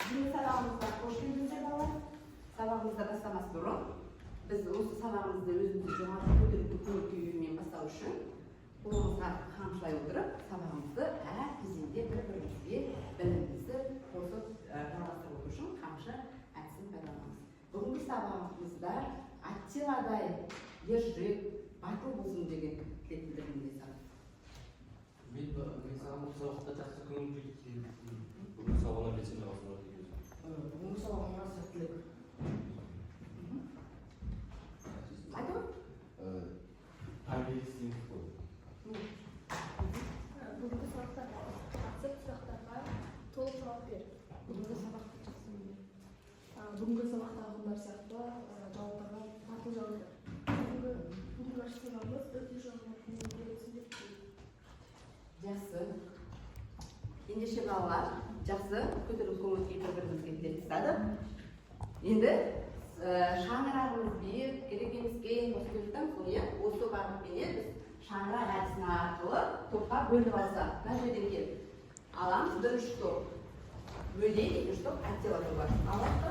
Bizning sabağımızda hoş geldinizler balalar. Sabağımızda başlamas burun. Biz o'sha sabağımızda o'zimizni jo'natib ko'tarib ko'rib bastau uchun qo'limizga qamchlay o'tirib sabağımızda tizimga bir-birimizga bilimimizni qo'shib aralashtirib o'tirish uchun qamchi aksini foydalanamiz. Bugungi sabağımızda Attiladay ержүрек батыл болсын деген тілек білдіргім келеді. Men sаған бұл сабақта жақсы көңіл бөліп бүгін сабағына белсенді қатысуға деген. Бүгінгі сабағыңа сәттілік. Айтып? Тәрбиелік істейміз ғой. Бүгінгі сабақта қатысып сұрақтарға толық жауап бер. Бүгінгі сабақты жақсы көрдім. Бүгінгі сабақтағылар сияқты жауаптарға батыл жауап бер. Бүгінгі ашсызамыз өте жауап Жақсы. Ендеше балалар, жақсы көтеріп көңіл күй бір-бірімізге тілектестік. Енді шаңырағымыз биік, керек-емеске қосып осы бағытпенен біз шаңырақ әдісі арқылы топқа бөліп алсақ. Мына жерден келіп аламыз бірінші топ. Бөлейік, екінші топ Аттила тобы. Алақты.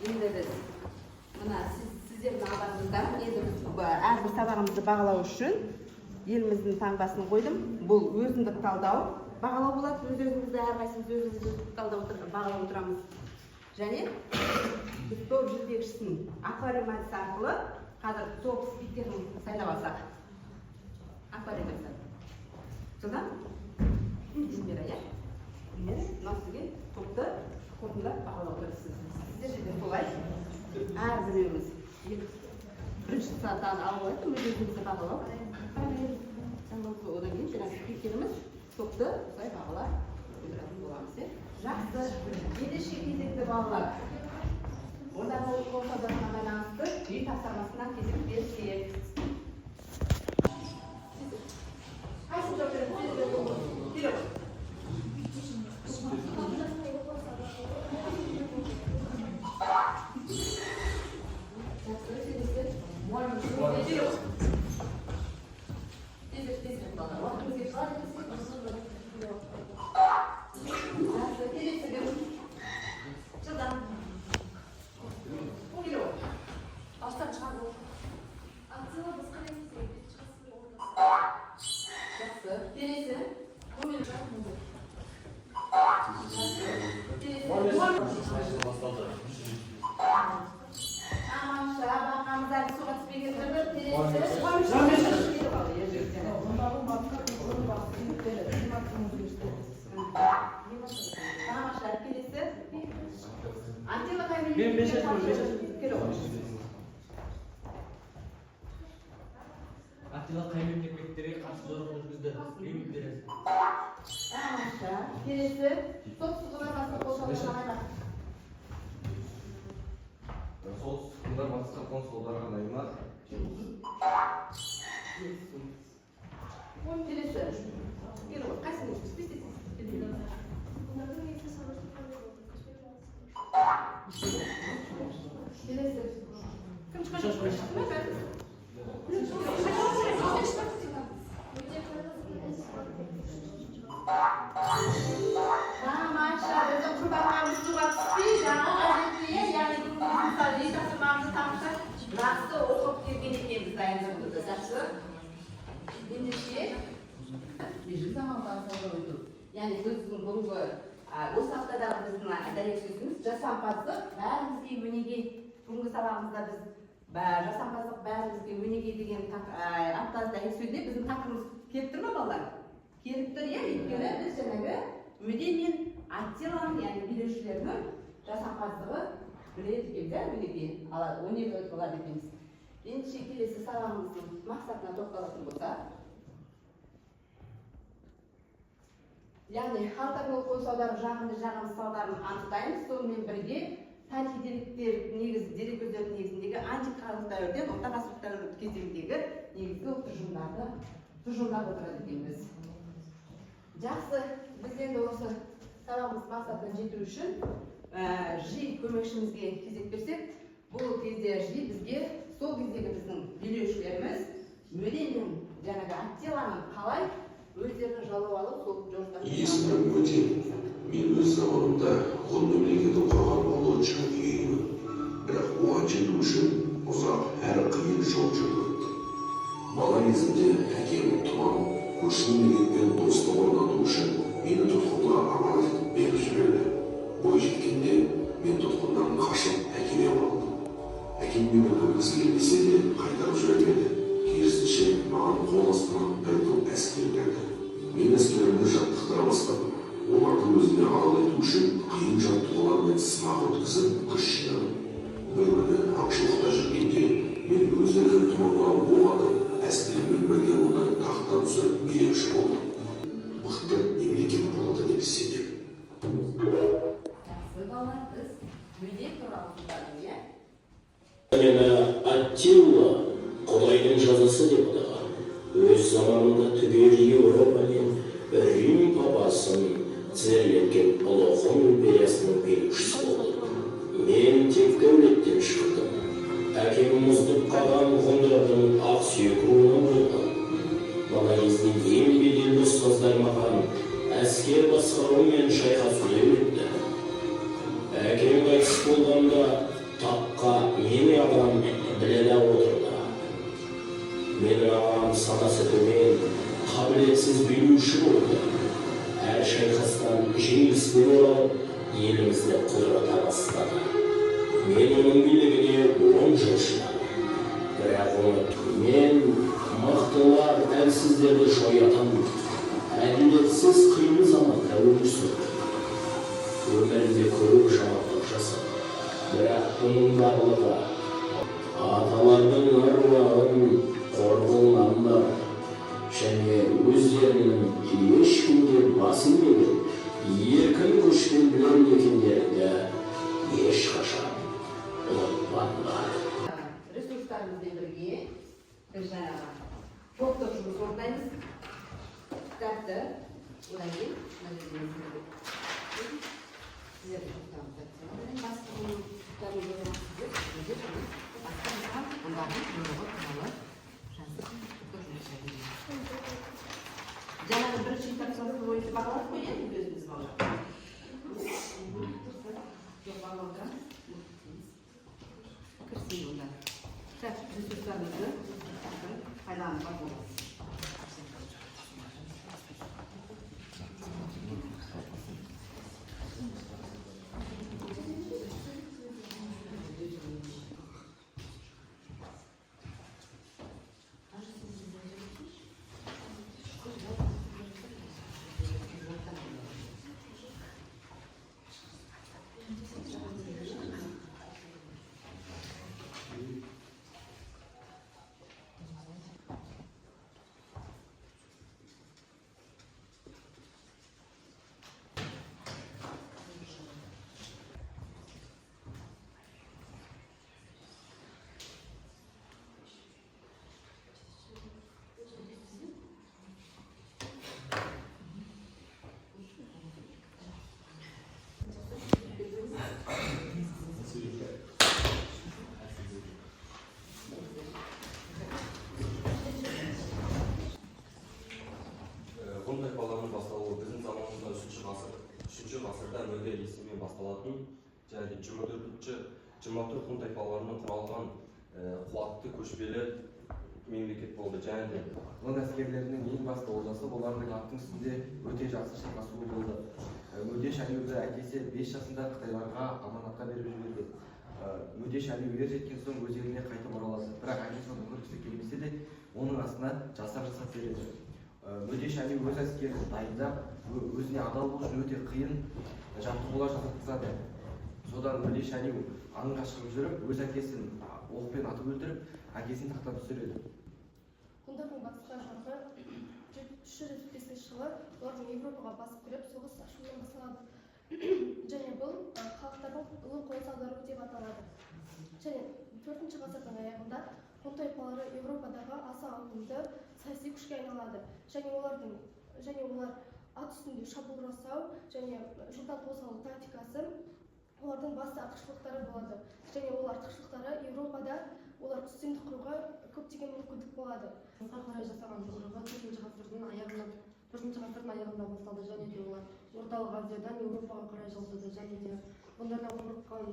Енді біз мына сіздердің алдыңызда әрбір сабағымызды бағалау үшін еліміздің таңбасын қойдым. Бұл өзіндік талдау бағалау болады. Өз-өзімізді әрқайсымыз өзімізді талдау бағалап отырамыз. Және біз топ жетекшісінің аквариум әдісі арқылы қазір топ спикерін сайлап алсақ. Аквариум әдісі. Содан Эльмира, иә? Эльмира, мынау сізге топты қорытындылап бағалап отырсыз. Сіздер де солай әрбіреуіміз бірінші сатыдан алып алайық, өз-өзімізді бағалау. Одан кейін жаңағы спикеріміз топты солай бағалап отыратын боламыз. Жақсы, ендеше кезекті балалар. Ондағы қосадарына байланысты үй тапсырмасынан кезек берсек. Қайсы жоқ керек? Аттила қай мемлекеттерге қарсы жорық жүргізді? Еңбек бересіз. Келесі солтүстік құрлар батысқа қоныс аударған Солтүстік құрлар батысқа қоныс аударған аймақ. Келесі. Қайсысы? Келесі. Кім шығады? Тамаша, өзі құрбанғанымыз суға түспей, жаңа әдетіне, яғни мысалы үй тапсырмамызды тамаша жақсы оқып келген екенбіз дайындап отырды. Жақсы. Ендеше, бежін заманға сауда өту. Яғни біздің бүгінгі осы аптадағы біздің дәйек сөзіміз жасампаздық бәрімізге өнеге. Бүгінгі сабағымызда біз жасампаздық бәрімізге өнеге деген аптада дәйек сөзінде біздің тақырыбымыз келіп тұр ма балалар? Келіп тұр, иә, өйткені біз жаңағы Өде мен Аттиланың, яғни билеушілерінің жасампаздығы біледі екен, өнеге өнеге өтіп алады екенбіз. Ендеше келесі сабағымыздың мақсатына тоқталатын болсақ, яғни халықаралық қоныс аудару жағымды салдарын анықтаймыз. Сонымен бірге тарихи деректер дереккөздердің негізіндегі антикалық дәуірден орта ғасырлық дәуір кезеңдегі негізгі тұжырымдап отырады екенбіз. Жақсы, біз енді осы талабымыз мақсатына жету үшін жи көмекшімізге кезек берсек, бұл кезде жи бізге сол кездегі біздің билеушілеріміз мөденің жаңағы аттиланы қалай өздерінің жалау алып сол жорықтан есімім Мөден. Мен өз заманымда ғұн мемлекетін құрған ұлы жауынгермін. Бірақ оған жету үшін ұзақ әрі қиын жол жүрдім. Бала кезімде әкем тұман көрші мемлекетпен достық орнату үшін мені тұтқынға аманат етіп беріп жіберді. Бой жеткенде мен тұтқыннан қашып әкеме оралдым. Әкем мені көргісі келмесе де қайтарып жібермеді. Керісінше маған қол астынан бір топ әскер берді. Мен әскерімді жаттықтыра бастадым. Олардың өзіне адал ету үшін қиын жаттығулар мен сынақ өткізіп күш жинадым. Бір күні аңшылықта жүргенде мен өз еркім тұманға оқ атып, әскермен бірге оны тақтан түсіріп билеуші болдым. Мықты мемлекет болады деп сенемін. Жақсы балалар, біз мөден туралы тыңдадық, иә? Мені Аттила Құдайдың жазасы деп атаған. Өз заманында түгел Еуропа мен Рим папасын тізерлеткен ұлы ғұн империясының билеушісі болды. Мен тек дәулеттен шықтым. Әкем мұздып қалған ғұндардың ақ сүйек руынан болған. Бала кезде ең беделді ұстаздар маған әскер басқару мен шайқасуды үйретті. Әкем қайтыс болғанда таққа менің ағам біледі отырды. Менің ағам санасы төмен, қабілетсіз билеуші болды. Әр шайқастан жеңіліспен оралып, елімізді құлдырата бастады. Мен оның билігіне 10 жыл шыдадым. Бірақ мен мықтылар әлсіздерді жоятын, әділетсіз қиын заманда өмір сүрдім. Өмірімде көп жамандық жасадым. Бірақ бұның барлығы аталардың аруағын қорғаннан және өздерінің ешкімге бас имеген еркін күшпен білген екендеріңді ешқашан ұмытпаңдар. Ресурстарымызбен бірге біз жаңағы топтық жұмыс орындаймыз. Кітапты одан кейін сіздерді жаңағы бірінші интеграциялық бойынша бағалап қойдық өзіміз балалар. Жоқ, бағалап отырамыз. Кірсін онда. Ресурстарымызды пайдалануға болады. Ғұн тайпаларының басталуы біздің заманымызда 3-ші ғасырда мөде есіммен басталатын және 24 ғұн тайпаларының құралған қуатты көшпелі мемлекет болды. Және Ғұн әскерлерінің ең басты ордасы олардың аттың үстінде өте жақсы шайқасуы болды. Мөде Шәлиуді әкесі 5 жасында Қытайларға аманатқа беріп жіберді. Мөде Шәлиу ер жеткен соң өз еліне қайтып оралады. Бірақ әкесі оны көргісі келмесе де оның астына жасақ жасап береді. Мөде Шәлиу өз әскерін дайындап, өзіне адал болу үшін өте қиын жаттығулар жасатқызады. Содан Мөде Шәлиу аңға шығып жүріп, өз әкесін оқпен атып өлтіріп, әкесін тақтан түсіреді. Ғұндардың батысқа жағы 345 жылы олардың Европаға басып кіріп, соғыс ашумен басталады. Және бұл халықтардың ұлы қоныс аудару деп аталады. Және 4-ші ғасырдың аяғында ғұн тайпалары Европадағы аса ауқымды саяси күшке айналады. Және олар ат үстінде шабуыл жасау және жылдам қозғалу тактикасы олардың басты артықшылықтары болады. Және ол артықшылықтары Еуропада олар үстемдік құруға көптеген мүмкіндік болады. Қысқа қарай жасаған жорығы 4-ші ғасырдың аяғында басталды және де олар орталық Азиядан Еуропаға қарай жылжыды және де бұндардан қорыққан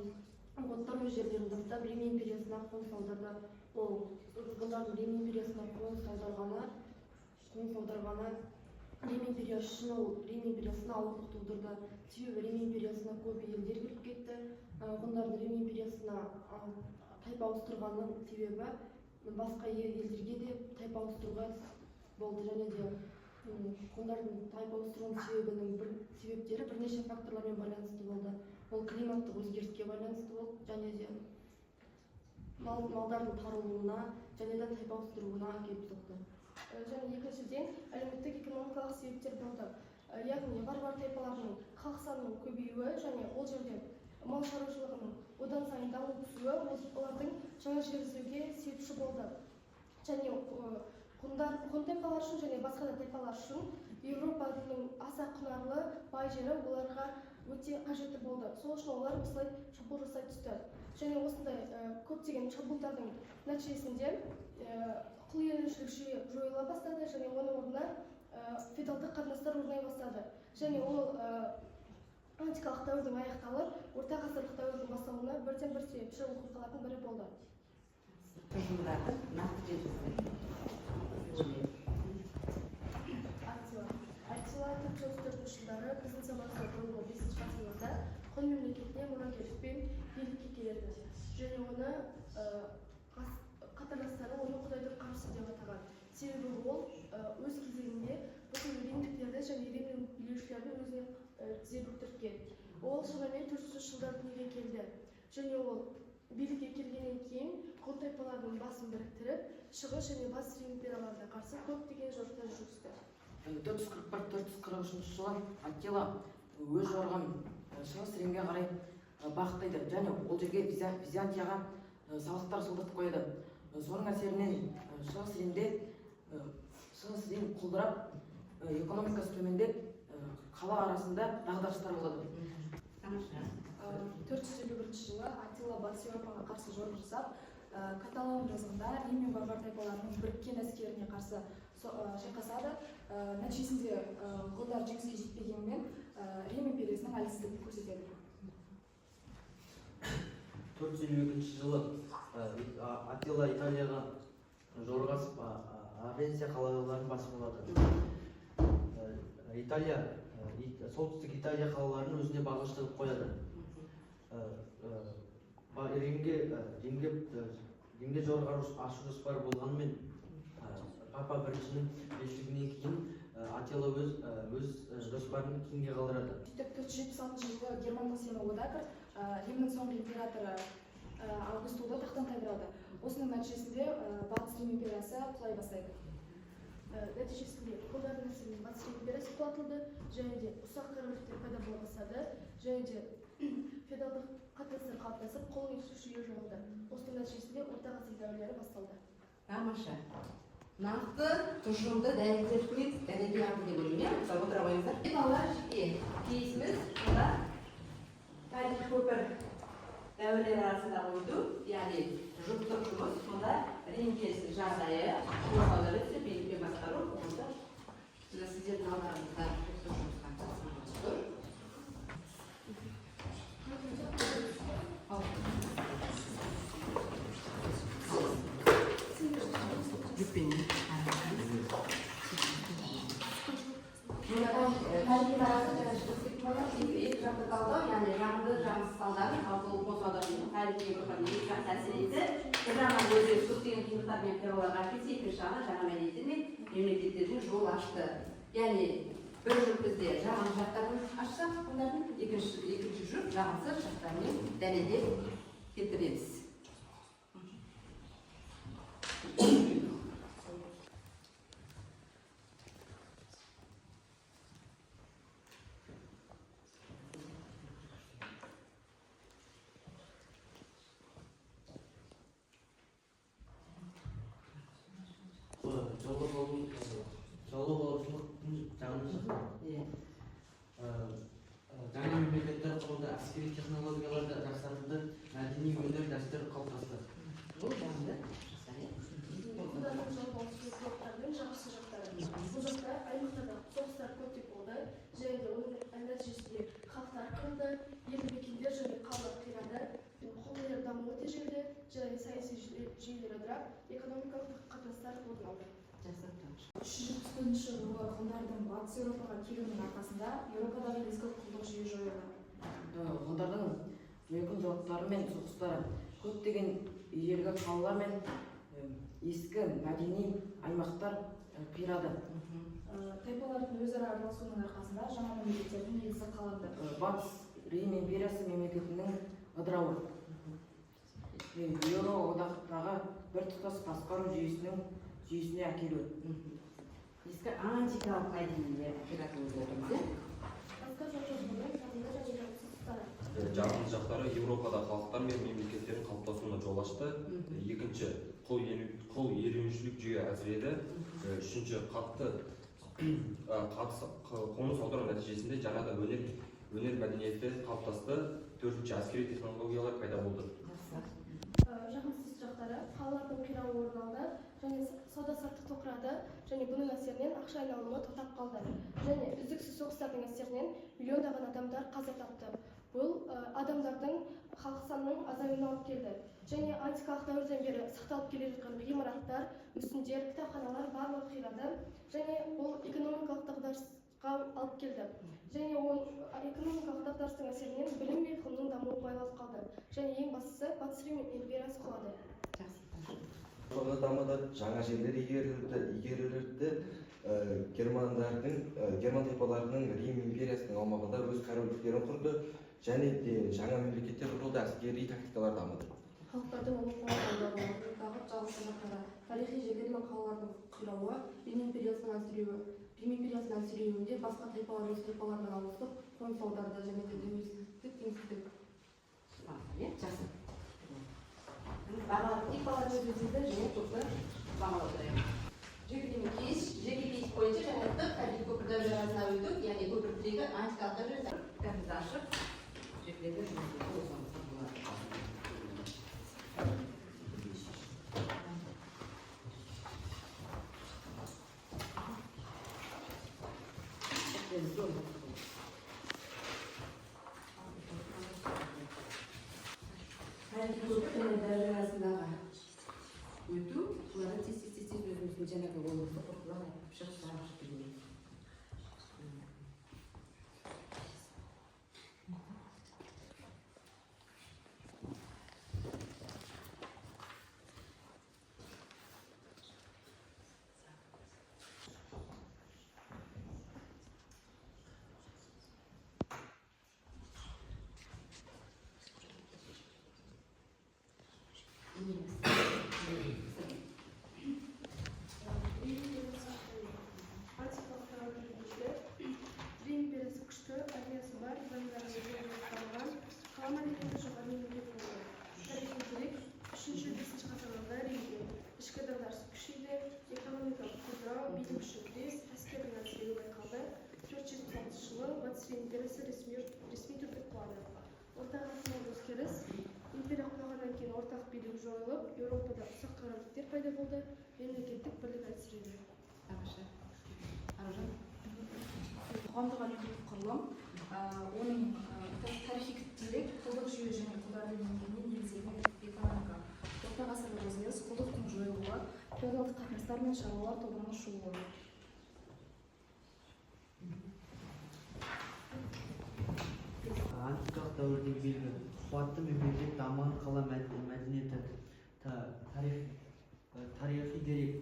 готтар өз жерлерін тастап Рим империясына қоныс аударды. Ол бұлардың Рим империясына қоныс аударғаны Рим империясына ауырлық тудырды. Себебі Рим империясына көп елдер кіріп кетті. Ғұндардың Рим империясына тайпа ауыстырғанның себебі басқа елдерге де тайпа ауыстыруға болды және де ғұндардың тайпа ауыстыруының себептері бірнеше факторлармен байланысты болды. Ол климаттық өзгеріске байланысты болды және де малдардың таралуына және де тайпа ауыстыруына әкеліп соқты. Және екіншіден әлеуметтік экономикалық себептер болды. Яғни варвар тайпалардың халық санының көбеюі және ол жерде мал шаруашылығының одан сайын даму түсуі олардың жаңа жер іздеуге себепші болды. Және ғұн тайпалар үшін және басқа да тайпалар үшін Еуропаның аса құнарлы бай жері оларға өте қажетті болды. Сол үшін олар осылай шабуыл жасай түсті. Және осындай көптеген шабуылдардың нәтижесінде құл иеленушілік жүйе жойыла бастады және оның орнына феодалдық қатынастар орнай бастады. Және ол антикалық дәуірдің аяқталып, орта ғасырлық дәуірдің басталуына бірден бір себепші оқиғалардың бірі болды. Аттила 434 жылдары біздің заманымыздан бұрынғы 5-ші ғасырларда ғұн мемлекетіне мұрагерлікпен билікке келеді. Және оны қатарластары оны құдайдың қарсы деп атаған. Себебі ол өз кезегінде бүкіл римдіктерді және римнің билеушілерді өзіне тізе бүктірткен. Ол шамамен 400 жылда дүниеге келді. Және ол билікке келгеннен кейін ғұн тайпаларының басын біріктіріп, шығыс және батыс Рим империяларына қарсы көптеген жорықтар жүргізді. 441-443 жылы Аттила өз жорығын шығыс Римге қарай бағыттайды және ол жерге Византияға салықтар солдатып қояды. Соның әсерінен шығыс Рим құлдырап, экономикасы төмендеп, қала арасында дағдарыстар болады. 451 жылы Аттила батыс Еуропаға қарсы жорық жасап, Каталон жазығында Рим мен варвар тайпаларының біріккен әскеріне қарсы шайқасады. Нәтижесінде ғұндар жеңіске жетпегенмен Рим империясының әлсіздігін көрсетеді. 452 жылы Аттила Италияға жорғасып Авенция қалаларын басып алады. Солтүстік Италия қалаларын өзіне бағыштырып қояды. Римге жорға ашу жоспары болғанымен Папа біріншінің белшілігінен кейін Аттила өз жоспарын кейінге қалдырады. 476 жылы Германдық сені одакір Римнің соңғы императоры Августулды тақтан тайдырады. Осының нәтижесінде Батыс Рим империясы құлай бастайды. Нәтижесінде ғұндардың әсерінен Батыс Рим империясы құлатылды және де ұсақ корольдіктер пайда бола бастады және де феодалдық қатынастар қалыптасып, қол жеткізуші жүйе жойылды. Осының нәтижесінде орта ғасыр дәуірлері басталды. Тамаша. Нақты тұжырымды дәлелдерді дәлелдерді деп ойлаймын. Мысалы отыра қойыңыздар. Балалар жеке кейсіміз онда тарих көпір дәуірлер арасында қойды, яғни жұптық жұмыс, онда Рим келісі жағдайы, қорғаулары түсіп, билікпен басқару, онда сіздердің алдарыңызда жұптық жұмысқа жасалып тұр. Жақты талдау, яғни жағымды жағымсыз талдарын, бұл қосаудардың тарихи Еуропаның екі жақты әсер етті. Бір жағынан өзі көптеген қиындықтар мен террорларға әкелсе, екінші жағынан жаңа мәдениеттер мен мемлекеттердің жол ашты. Яғни бір жұп бізде жағымды жақтарын ашсақ, олардың екінші жұп жағымсыз жақтармен дәлелдеп келтіреміз. Жолы болушылықтың жағымсыз дәстүр қалыптасты. Құданың жалпы олқылықтардың жақсы жақтары. Бұл жақта аймақтарда соғыстар көптеп болды, және де оның нәтижесінде халықтар қырылды, елді мекендер және қалалар қирады, қоғамдар дамуы тежелді, және саяси жүйелер ыдырап, экономикалық қатынастар орын алды. 374 жылғы ғұндардың батыс Еуропаға келуінің арқасында Еуропадағы ескі құлдық жүйе жойылды. Ғұндардың жойқын жорықтары мен соғыстары көптеген ежелгі қалалар мен ескі мәдени аймақтар қирады. Тайпалардың өзара араласуының арқасында жаңа мемлекеттердің негізі қаланды. Батыс Рим империясы мемлекетінің ыдырауы. Еуроодақтағы біртұтас басқару жүйесіне әкелу. Ескі антикалық мәдениеттер қиратылып отырмыз. Басқа жақтардың жағында және жақсылықтары. Жағымды жақтары Еуропада халықтар мен мемлекеттердің қалыптасуына жол ашты. Екінші, құл иеленушілік жүйе әзірледі. Үшінші, қатты қоныс аудару нәтижесінде жаңада өнер мәдениеті қалыптасты. Төртінші, әскери технологиялар пайда болды. Жағымсыз жақтары қалалардың қирауы орын алды, және сауда-саттық тоқырады, және бұның әсерінен ақша айналымы тоқтап қалды. Және үздіксіз соғыстардың әсерінен миллиондаған адамдар қаза тапты. Бұл адамдардың халық санының азаюына алып келді. Және антикалық дәуірден бері сақталып келе жатқан ғимараттар, мүсіндер, кітапханалар барлығы қирады. Және бұл экономикалық дағдарысқа алып келді. Және экономикалық дағдарыстың әсерінен білім мен ғылымның дамуы байланып қалды. Және ең бастысы Батыс Рим империясы құлады. Соны дамыды, жаңа жерлер игерілді, герман тайпаларының Рим империясының аумағында өз корольдіктерін құрды, және де жаңа мемлекеттер құрылды, әскери тактикалар дамыды. Халықтардың ұлы қоғамдағы жалғыз жақтары, тарихи жерлер мен қалалардың қирауы, Рим империясының әлсіреуінде басқа тайпалар өз тайпалармен ауысып, қоныс аударды және де тәуелсіздік теңсіздік. Жақсы. Бағалар жүргізілді және топты бағалауды. Жеке бойынша жаңалықтық табиғи көпірді жарасына өтіп, яғни көпір тірегі антикалық дәуірде кітабымызды ашып, жекелерді жүргізуді осаңызға болады. Арасындағы өту, оларды тез өзіміздің жаңағы ойымызды қорқылап шығыстар ашып келмейді. Рим империясы күшті, армиясы бар, заңдары өзгерген қала мәдениеті жоғары мемлекет болды. Тарихи дерек 3-5 ғасырларда Римде ішкі дағдарыс күшейді, экономикалық құлдырау, билік күшейді, әскердің әлсіреуі байқалды. 476 жылы Батыс Рим империясы ресми түрде құлады. Орта ғасырлық өзгеріс, империя құлағаннан кейін орталық билік жойылып, Еуропада ұсақ корольдіктер пайда болды, мемлекеттік бірлік әлсіреді. Қоғамдық әлеуметтік құрылым, оның тарихи дерек, құлдық жүйе және құлдардың еңбегіне негізделген экономика. Орта ғасырлық өзгеріс, құлдықтың жойылуы, феодалдық қатынастар мен шаруалар тобының шығуы. Антикалық дәуірдегі белгі қуатты мемлекет, дамыған қала мәдениеті, тарихи дерек.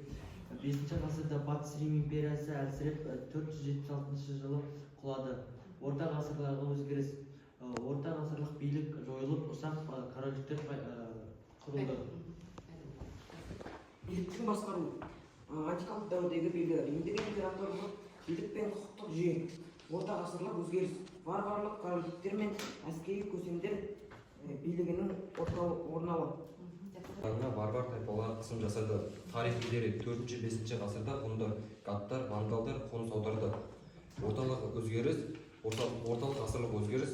5 ғасырда Батыс Рим империясы әлсіреп 476 жылы құлады. Орта ғасырларға өзгеріс, орта ғасырлық билік жойылып, ұсақ корольдіктер құрылды. Биліктің басқару. Антикалық дәуірдегі белгі римдік императорлық билік пен құқықтық жүйе. Орта ғасырлық өзгеріс. Варварлық корольдіктер мен әскери көсемдер билігінің орнауы. Варвар тайпалар қысым жасады. Тарихи дерек 4-5 ғасырда ғұндар, гаттар, вандалдар қоныс аударды. Орталық ғасырлық өзгеріс,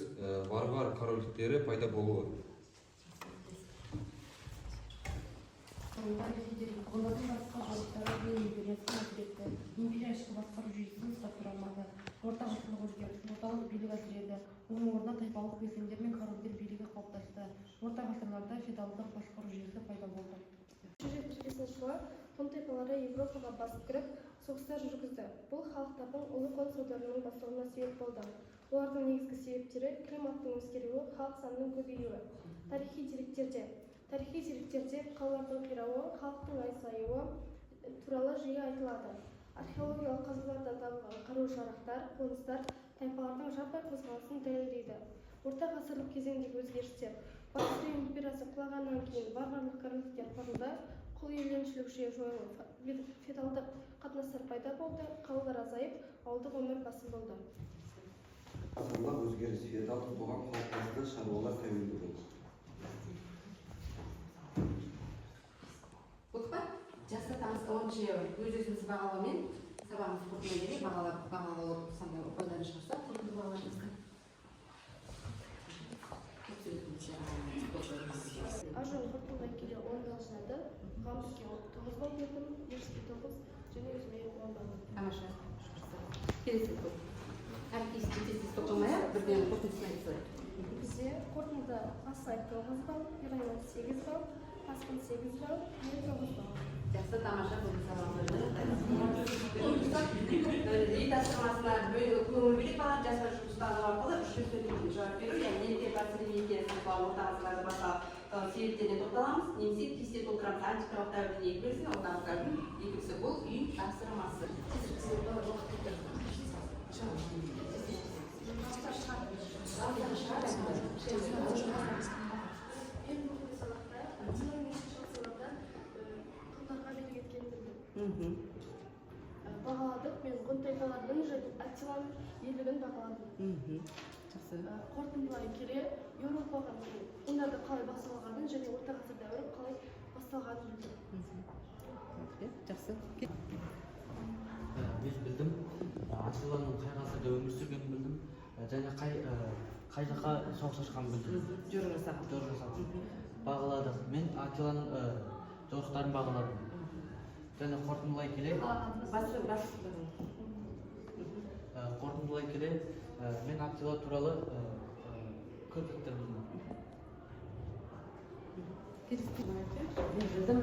варвар корольдіктері пайда болуы. тарихи дерек ғылымның басқа жолдары Рим империясын әсіретті. Империя ішкі басқару жүйесін ұстап тұра алмады. Орта ғасырлық өзгеріс, орталық билік әсіреді. Оның орнына тайпалық белсенділер мен корольдер билігі қалыптасты. Орта ғасырларда феодалдық басқару жүйесі пайда болды. 375 жылы ғұн тайпалары Европаға басып кіріп, соғыстар жүргізді. Бұл халықтардың ұлы қоныс аударуының басталуына себеп болды. Олардың негізгі себептері климаттың өзгеруі, халық санының көбеюі. Тарихи деректерде қалалардың қирауы, халықтың айсайуы туралы жиі айтылады. Археологиялық қазулардан табылған қару-жарақтар, қоныстар тайпалардың жаппай қозғалысын дәлелдейді. Орта ғасырлық кезеңдегі өзгерістер. Батыс Рим империясы құлағаннан кейін варварлық корольдіктер құрылды, құл иеленушілік жүйе жойылып, феодалдық қатынастар пайда болды, қалалар азайып, ауылдық өмір басым болды. Ғасырлық өзгеріс феодалдық қоғам қалыптасты, шаруалар тәуелді болды. Болды. Жастатамыз 10-ші өз-өзіміз бағалаумен сабағымыз қорытындылай келе бағалау сандай ойдан шығарса, қорытынды бағаларымызға. Ажын қорытындылай келе 10 жинады, ғамызге 9 бал бердім, еріске 9 және өзіме 10 бал бердім. Тамаша. Келесі көп. Әркейсіз тоқтамай-ақ бірден қорытындысын айтылады. Бізде қорытынды Асай 9 бал, Ирайна 8 бал, Аспан 8 бал, мен 9 бал. Жақсы, тамаша болды сабағымызды. Үй тапсырмасына көңіл бөлек балар жастар жұмыстары арқылы 3 сөйлемге жауап беру, яғни неліктен батыс Рим империясының құлауы орта ғасырларда басқа себептеріне тоқталамыз, немесе кесте толтырамыз. Антикалық дәуірден екі бөлсін, орта ғасырлардың екіншісі бұл үй тапсырмасы. Бағаладық, мен ғұн тайпаларының және Аттиланың ерлігін бағаладым. Қорытындылай келе, Еуропаға ғұндарды қалай басталғанын және орта ғасыр дәуірі қалай басталғанын білдім. Жақсы. Мен білдім, Аттиланың қай ғасырда өмір сүргенін білдім, және қай жаққа соғыс ашқанын білдім. Жорық жасадым. Бағаладық. Мен Аттиланың жорықтарын бағаладым. Және қорытындылай келе, мен Аттила туралы көптіктер білдім. Мен білдім,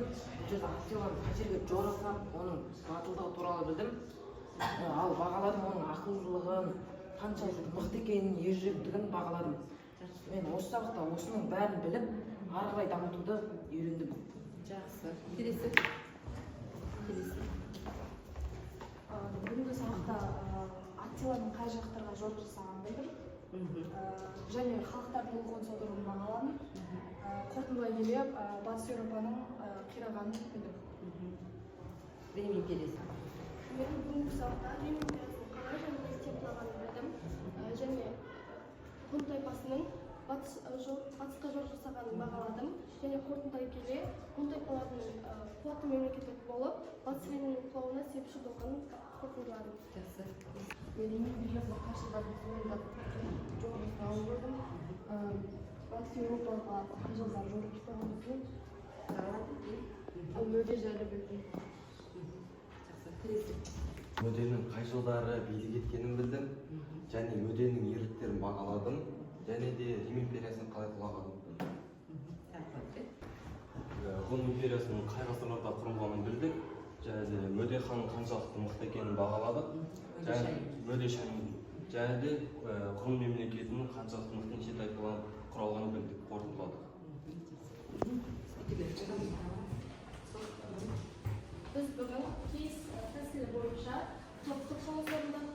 Аттиланың қай жерге жорықсап, оның батылдығы туралы білдім. Ал бағаладым оның ақылдылығын, қаншалықты мықты екенін, ержүректігін бағаладым. Мен осы сабақта осының бәрін біліп, ары қарай дамытуды үйрендім. Жақсы. Келесі. Бүгінгі сабақта Аттиланың қай жақтарға жорық жасағанын білдім. Және халықтардың ұлы қоныс аударуын бағаладым. Қорытындылай келе, Батыс Еуропаның қирағанын білдім. Рим империясы. Мен бүгінгі сабақта Рим империясының қалай және неліктен құлағанын білдім. Және ғұн тайпасының батысқа жорық жасағанын бағаладым. Және қорытындылай келе, ғұн тайпаларының қуатты мемлекеттік болып, Батыс Римнің құлауына себепші болғанын қорытындыладым. Жақсы. Мен Рим империясына қарсы жорық жасағанын көрдім. Батыс Еуропаға қай жылдары жорық жасағанын білдім. Мөде жайлы білдім. Мөденің қай жылдары билік еткенін білдім, және мөденің ерліктерін бағаладым, және де Рим империясының қалай құлағанын білдім. Ғұн империясының қай ғасырларда құрылғанын білдік, және де мөде ханның қаншалықты мықты екенін бағаладық, және де ғұн мемлекетінің қаншалықты мықты неше тайпалар құралғанын білдік, қорытындыладық. Біз бүгін кейс тәсілі бойынша топтық жұмыс орындап,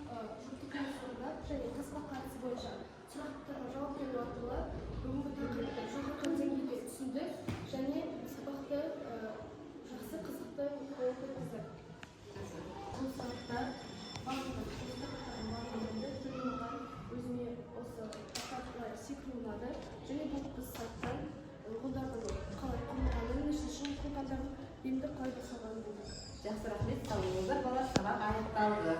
және тасқа қатысы бойынша сұрақтарға жауап беру арқылы бүгінгі тақырыпты жоғарғы деңгейде түсіндік және сабақты жақсы қызықты болып өткіздік. Бұл сабақта барлығы өзіме осы тақырыпқа секірулады және бұл біз сабақтан ғұндардың қалай құрылғанын, үшін құлқандардың емді қалай жасалғанын білдік. Жақсы, рахмет. Сау болыңыздар, балалар. Сабақ аяқталды.